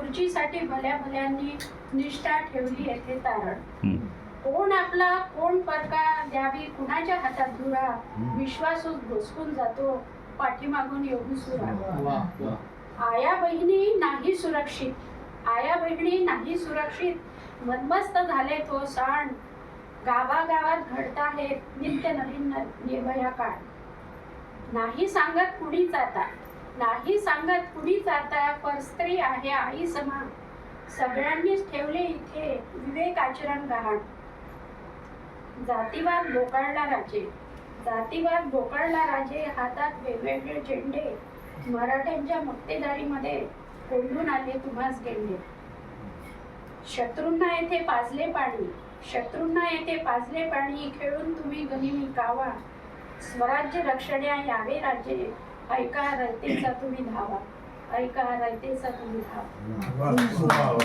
खुर्चीसाठी भल्या भल्यांनी निष्ठा ठेवली येथे तारण. कोण आपला कोण परका द्यावी कुणाच्या हातात धुरा, विश्वासू घोसकून जातो पाठीमागून येऊन सुरा. आया बहिणी नाही सुरक्षित, आया बहिणी नाही सुरक्षित, मदमस्त झाले तो सांड. गावागावात घडत आहेत नित्य नवीन निर्भया काळ. नाही सांगत कुणीच आता, नाही सांगत कुणीच आता, परस्त्री आहे आई समान. सगळ्यांनीच ठेवले इथे विवेक आचरण गहाण. जातीवाद बोकाळला राजे, जातीवाद बोकाळला राजे, हातात वेगवेगळे झेंडे. मराठ्यांच्या मक्तेदारीमध्ये कोंडून आले तुम्हास गेंडे. शत्रूंना येथे पाजले पाणी, शत्रूंना येथे पाजले पाणी, खेळून तुम्ही गनिमी कावा. स्वराज्य रक्षण्या यावे राजे, ऐका रयतेचा तुम्ही धावा, ऐका रयतेचा तुम्ही धावा.